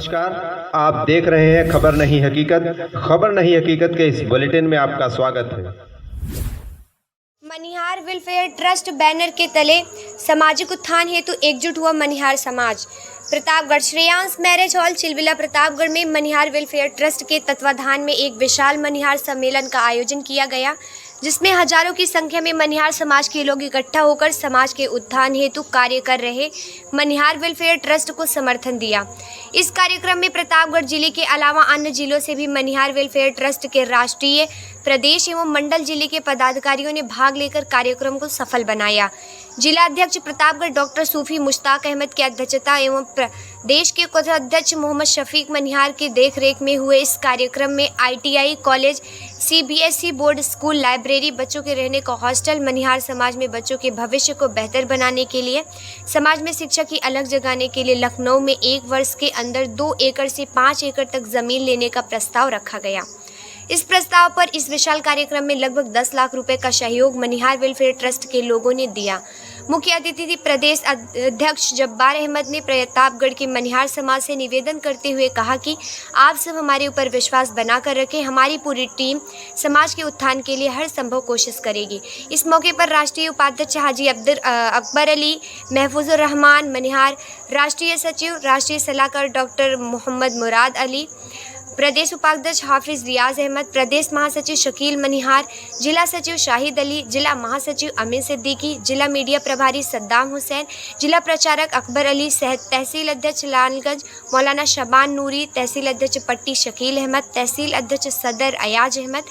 नमस्कार, आप देख रहे हैं खबर नहीं हकीकत। खबर नहीं हकीकत के इस बुलेटिन में आपका स्वागत है। मनिहार वेलफेयर ट्रस्ट बैनर के तले सामाजिक उत्थान हेतु एकजुट हुआ मनिहार समाज। प्रतापगढ़ श्रेयांश मैरिज हॉल चिलबिला प्रतापगढ़ में मनिहार वेलफेयर ट्रस्ट के तत्वाधान में एक विशाल मनिहार सम्मेलन का आयोजन किया गया, जिसमें हजारों की संख्या में मनिहार समाज के लोग इकट्ठा होकर समाज के उत्थान हेतु कार्य कर रहे मनिहार वेलफेयर ट्रस्ट को समर्थन दिया। इस कार्यक्रम में प्रतापगढ़ जिले के अलावा अन्य जिलों से भी मनिहार वेलफेयर ट्रस्ट के राष्ट्रीय, प्रदेश एवं मंडल जिले के पदाधिकारियों ने भाग लेकर कार्यक्रम को सफल बनाया। जिला अध्यक्ष प्रतापगढ़ डॉक्टर सूफी मुश्ताक अहमद की अध्यक्षता एवं प्रदेश के कोषाध्यक्ष मोहम्मद शफीक मनिहार की देखरेख में हुए इस कार्यक्रम में ITI college, CBSE board school, library, बच्चों के रहने का हॉस्टल, मनिहार समाज में बच्चों के भविष्य को बेहतर बनाने के लिए, समाज में शिक्षा की अलग जगाने के लिए लखनऊ में 1 वर्ष के अंदर 2 एकड़ से 5 एकड़ तक जमीन लेने का प्रस्ताव रखा गया। इस प्रस्ताव पर इस विशाल कार्यक्रम में लगभग 10 लाख रुपए का सहयोग मनिहार वेलफेयर ट्रस्ट के लोगों ने दिया। मुख्य अतिथि थी प्रदेश अध्यक्ष जब्बार अहमद ने प्रतापगढ़ के मनिहार समाज से निवेदन करते हुए कहा कि आप सब हमारे ऊपर विश्वास बनाकर रखें। हमारी पूरी टीम समाज के उत्थान के लिए हर संभव कोशिश करेगी। इस मौके पर राष्ट्रीय उपाध्यक्ष हाजी अकबर अली, महफूजुर रहमान मनिहार, राष्ट्रीय सचिव, राष्ट्रीय सलाहकार डॉक्टर मोहम्मद मुराद अली, प्रदेश उपाध्यक्ष हाफिज रियाज अहमद, प्रदेश महासचिव शकील मनिहार, जिला सचिव शाहिद अली, जिला महासचिव अमीन सिद्दीकी, जिला मीडिया प्रभारी सद्दाम हुसैन, जिला प्रचारक अकबर अली, तहसील अध्यक्ष लालगंज मौलाना शबान नूरी, तहसील अध्यक्ष पट्टी शकील अहमद, तहसील अध्यक्ष सदर अयाज अहमद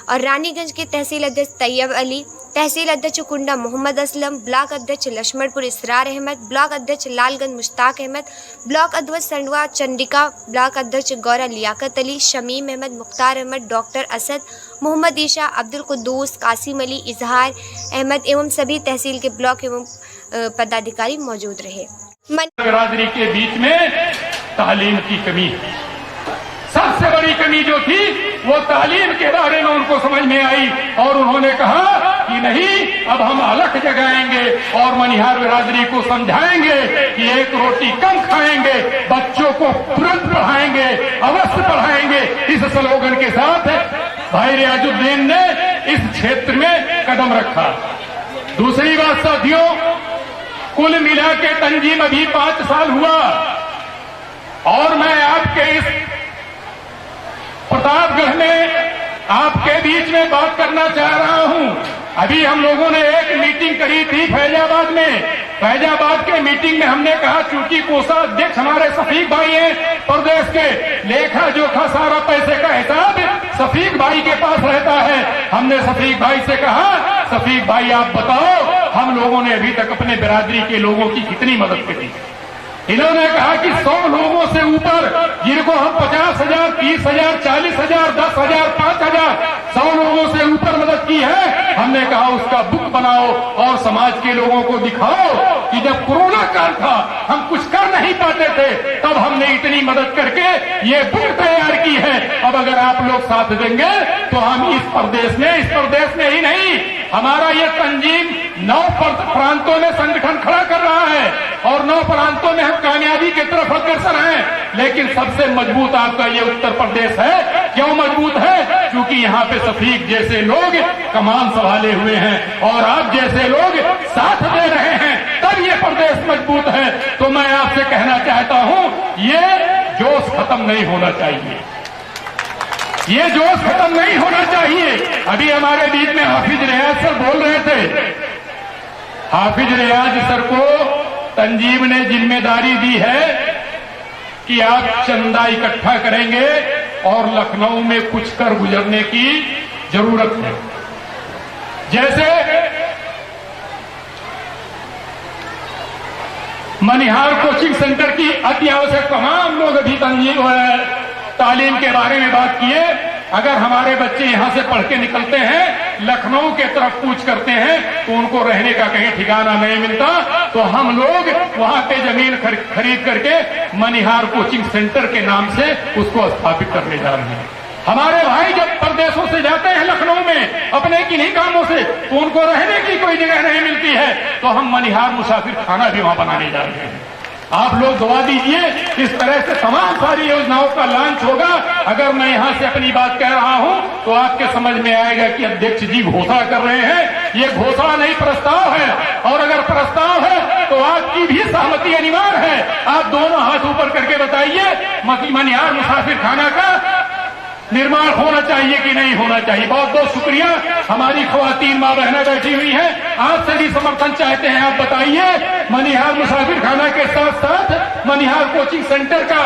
और रानीगंज के तहसील अध्यक्ष तैयब अली, तहसील अध्यक्ष कुंडा मोहम्मद असलम, ब्लॉक अध्यक्ष लक्ष्मणपुर इसरार अहमद, ब्लॉक अध्यक्ष लालगंज मुश्ताक अहमद, ब्लॉक अध्यक्ष संडवा चंडिका, ब्लॉक अध्यक्ष गौरा लियाकत अली, शमीम अहमद, मुख्तार अहमद, डॉक्टर असद, मोहम्मद ईशा, अब्दुल कुद्दूस, कासिम अली, इजहार अहमद एवं सभी तहसील के ब्लॉक एवं पदाधिकारी मौजूद रहे। बिरादरी के बीच में तालीम की कमी, सबसे बड़ी कमी जो थी वो तालीम के बारे में उनको समझ में आई और उन्होंने कहा कि नहीं, अब हम अलग जगाएंगे और मनिहार बिरादरी को समझाएंगे कि एक रोटी कम खाएंगे, बच्चों को तुरंत पढ़ाएंगे, अवश्य पढ़ाएंगे। इस स्लोगन के साथ भाई रियाजुद्दीन ने इस क्षेत्र में कदम रखा। दूसरी बात साथियों, कुल मिला के तंजीम अभी 5 साल हुआ और मैं आपके इस प्रतापगढ़ में आपके बीच में बात करना चाह रहा हूं। अभी हम लोगों ने एक मीटिंग करी थी फैजाबाद में। फैजाबाद के मीटिंग में हमने कहा, चूंकि कोषाध्यक्ष हमारे शफीक भाई हैं प्रदेश के, लेखा जोखा सारा पैसे का हिसाब शफीक भाई के पास रहता है। हमने शफीक भाई से कहा, शफीक भाई आप बताओ हम लोगों ने अभी तक अपने बिरादरी के लोगों की कितनी मदद करी। इन्होंने कहा कि 100 लोगों से ऊपर, जिनको हम 50,000, 30,000, 40,000, 10,000, 5,000, 100 लोगों से ऊपर मदद की है। हमने कहा उसका बुक बनाओ और समाज के लोगों को दिखाओ कि जब कोरोना काल था, हम कुछ कर नहीं पाते थे, तब हमने इतनी मदद करके ये बुक तैयार की है। अब अगर आप लोग साथ देंगे तो हम इस प्रदेश में ही नहीं, हमारा ये तंजीम 9 प्रांतों में संगठन खड़ा कर रहा है और 9 प्रांतों में हम कामयाबी की तरफ अग्रसर हैं। लेकिन सबसे मजबूत आपका ये उत्तर प्रदेश है। क्यों मजबूत है? क्योंकि यहाँ पे शफीक जैसे लोग कमान संभाले हुए हैं और आप जैसे लोग साथ दे रहे हैं, तब ये प्रदेश मजबूत है। तो मैं आपसे कहना चाहता हूँ, ये जोश खत्म नहीं होना चाहिए, ये जोश खत्म नहीं होना चाहिए। अभी हमारे बीच में हाफिज रियाज सर बोल रहे थे। हाफिज रियाज सर को तंजीम ने जिम्मेदारी दी है कि आप चंदा इकट्ठा करेंगे और लखनऊ में कुछ कर गुजरने की जरूरत है। जैसे मनिहार कोचिंग सेंटर की अति आवश्यक, तमाम लोग अभी तंजीम तालीम के बारे में बात किए। अगर हमारे बच्चे यहां से पढ़ के निकलते हैं, लखनऊ के तरफ कूच करते हैं, तो उनको रहने का कहीं ठिकाना नहीं मिलता। तो हम लोग वहां पे जमीन खरीद करके मनिहार कोचिंग सेंटर के नाम से उसको स्थापित करने जा रहे हैं। हमारे भाई जब प्रदेशों से जाते हैं लखनऊ में अपने किन्हीं कामों से, तो उनको रहने की कोई जगह नहीं मिलती है, तो हम मनिहार मुसाफिर खाना भी वहां बनाने जा रहे हैं। आप लोग दुआ दीजिए। इस तरह से तमाम सारी योजनाओं का लॉन्च होगा। अगर मैं यहां से अपनी बात कह रहा हूं तो आपके समझ में आएगा कि अध्यक्ष जी घोषणा कर रहे हैं। ये घोषणा नहीं, प्रस्ताव है। और अगर प्रस्ताव है तो आपकी भी सहमति अनिवार्य है। आप दोनों हाथ ऊपर करके बताइए, मनिहार मुसाफिर खाना का निर्माण होना चाहिए कि नहीं होना चाहिए। बहुत बहुत शुक्रिया। हमारी खवातीन माँ बहनें बैठी हुई हैं, आपसे भी समर्थन चाहते हैं। आप बताइए, मनिहार मुसाफिर खाना के साथ साथ मनिहार कोचिंग सेंटर का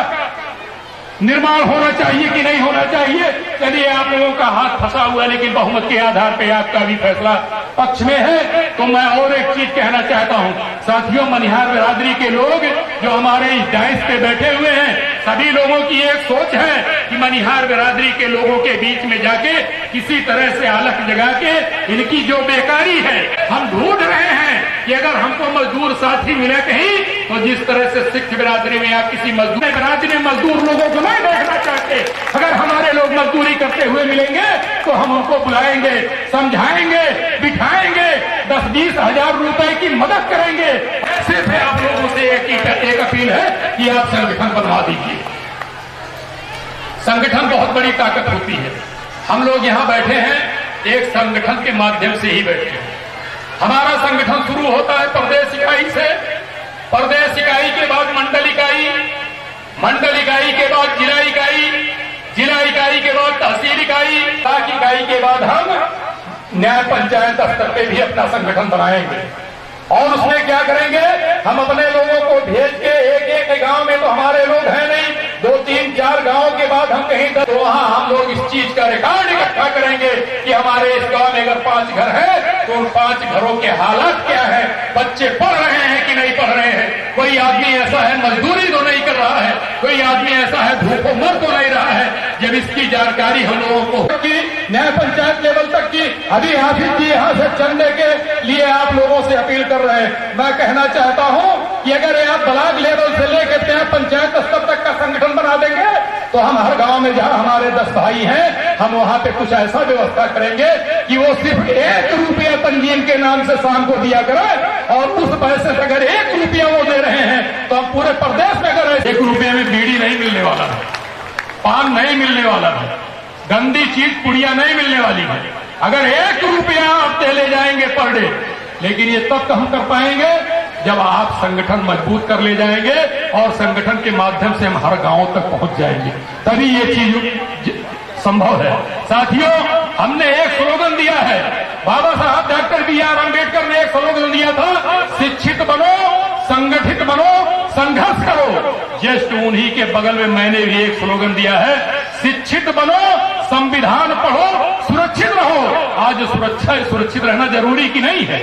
निर्माण होना चाहिए कि नहीं होना चाहिए। चलिए, आप लोगों का हाथ फंसा हुआ है, लेकिन बहुमत के आधार पे आपका भी फैसला पक्ष में है। तो मैं और एक चीज कहना चाहता हूं साथियों, मनिहार बिरादरी के लोग जो हमारे इस डाइस पे बैठे हुए हैं, सभी लोगों की एक सोच है कि मनिहार बिरादरी के लोगों के बीच में जाके किसी तरह से अलख जगा के इनकी जो बेकारी है हम ढूंढ रहे हैं कि अगर हमको मजदूर साथी मिले कहीं, तो जिस तरह से सिख बिरादरी में आप किसी मजदूर बिरादरी में मजदूर लोगों को नहीं देखना चाहते, अगर हमारे लोग मजदूरी करते हुए मिलेंगे तो हम उनको बुलाएंगे, समझाएंगे, बिठाएंगे, 10-20 हजार रुपए की मदद करेंगे। सिर्फ आप लोगों से एक अपील है कि आप संगठन बनवा दीजिए। संगठन बहुत बड़ी ताकत होती है। हम लोग यहाँ बैठे हैं एक संगठन के माध्यम से ही बैठे हैं। हमारा संगठन शुरू होता है प्रदेश इकाई से, प्रदेश इकाई के बाद मंडल इकाई, मंडल इकाई के बाद जिला इकाई, जिला इकाई के बाद तहसील इकाई, ब्लॉक इकाई के बाद हम न्याय पंचायत स्तर पे भी अपना संगठन बनाएंगे। और उसमें क्या करेंगे, हम अपने लोगों को भेज के एक एक गांव में तो हमारे लोग हैं नहीं, 2-3-4 गांव के बाद हम कहीं तो वहां हम लोग इस चीज का रिकॉर्ड इकट्ठा करेंगे कि हमारे इस गांव में अगर 5 घर है तो उन 5 घरों के हालात क्या है, बच्चे पढ़ रहे हैं कि नहीं पढ़ रहे हैं, कोई आदमी ऐसा है मजदूरी तो नहीं कर रहा है, कोई आदमी ऐसा है धूपों मर तो नहीं रहा है। जब इसकी जानकारी हम लोगों को कि न्याय पंचायत लेवल तक की, अभी हाफिज जी यहाँ से चलने के लिए आप लोगों से अपील कर रहे हैं। मैं कहना चाहता हूँ कि अगर आप ब्लॉक लेवल से लेकर न्याय पंचायत स्तर तक का संगठन बना देंगे तो हम हर गांव में जहां हमारे 10 भाई हैं, हम वहां पे कुछ ऐसा व्यवस्था करेंगे कि वो सिर्फ 1 रुपया पंजीयन के नाम से शाम को दिया करें, और उस पैसे से अगर 1 रुपया वो दे रहे हैं तो हम पूरे प्रदेश में अगर 1 रुपये में बीड़ी नहीं मिलने वाला है, पान नहीं मिलने वाला है, गंदी चीज पुड़िया नहीं मिलने वाली है। अगर 1 रुपया आप दे ले जाएंगे पर डे, लेकिन ये तब हम कर पाएंगे जब आप संगठन मजबूत कर ले जाएंगे और संगठन के माध्यम से हम हर गांव तक पहुंच जाएंगे, तभी ये चीज संभव है। साथियों, हमने एक स्लोगन दिया है, बाबा साहब डॉक्टर BR अम्बेडकर ने एक स्लोगन दिया था, शिक्षित बनो, संगठित बनो, संघर्ष करो। जस्ट उन्हीं के बगल में मैंने भी एक स्लोगन दिया है, शिक्षित बनो, संविधान पढ़ो, सुरक्षित रहो। आज सुरक्षित रहना जरूरी कि नहीं है?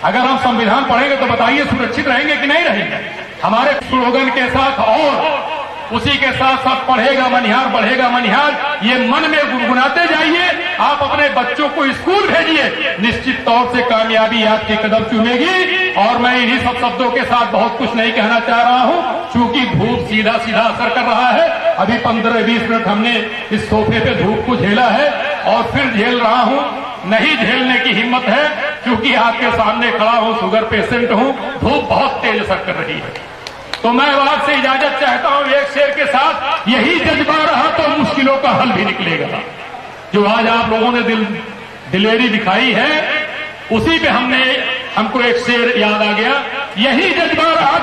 अगर हम संविधान पढ़ेंगे तो बताइए सुरक्षित रहेंगे कि नहीं रहेंगे? हमारे स्लोगन के साथ और उसी के साथ साथ पढ़ेगा मनिहार, बढ़ेगा मनिहार, ये मन में गुनगुनाते जाइए। आप अपने बच्चों को स्कूल भेजिए, निश्चित तौर से कामयाबी आपके कदम चूमेगी। और मैं इन्हीं सब शब्दों के साथ बहुत कुछ नहीं कहना चाह रहा हूं, क्योंकि धूप सीधा सीधा असर कर रहा है। अभी 15-20 मिनट हमने इस सोफे पे धूप को झेला है और फिर झेल रहा हूं। नहीं झेलने की हिम्मत है क्योंकि आपके सामने खड़ा हूं, शुगर पेशेंट हूं, धूप बहुत तेज असर कर रही है। तो मैं आपसे इजाजत चाहता हूं एक शेर के साथ, यही जज्बा रहा तो मुश्किलों का हल भी निकलेगा। जो आज आप लोगों ने दिलेरी दिखाई है, उसी पे हमको एक शेर याद आ गया, यही जज्बा रहा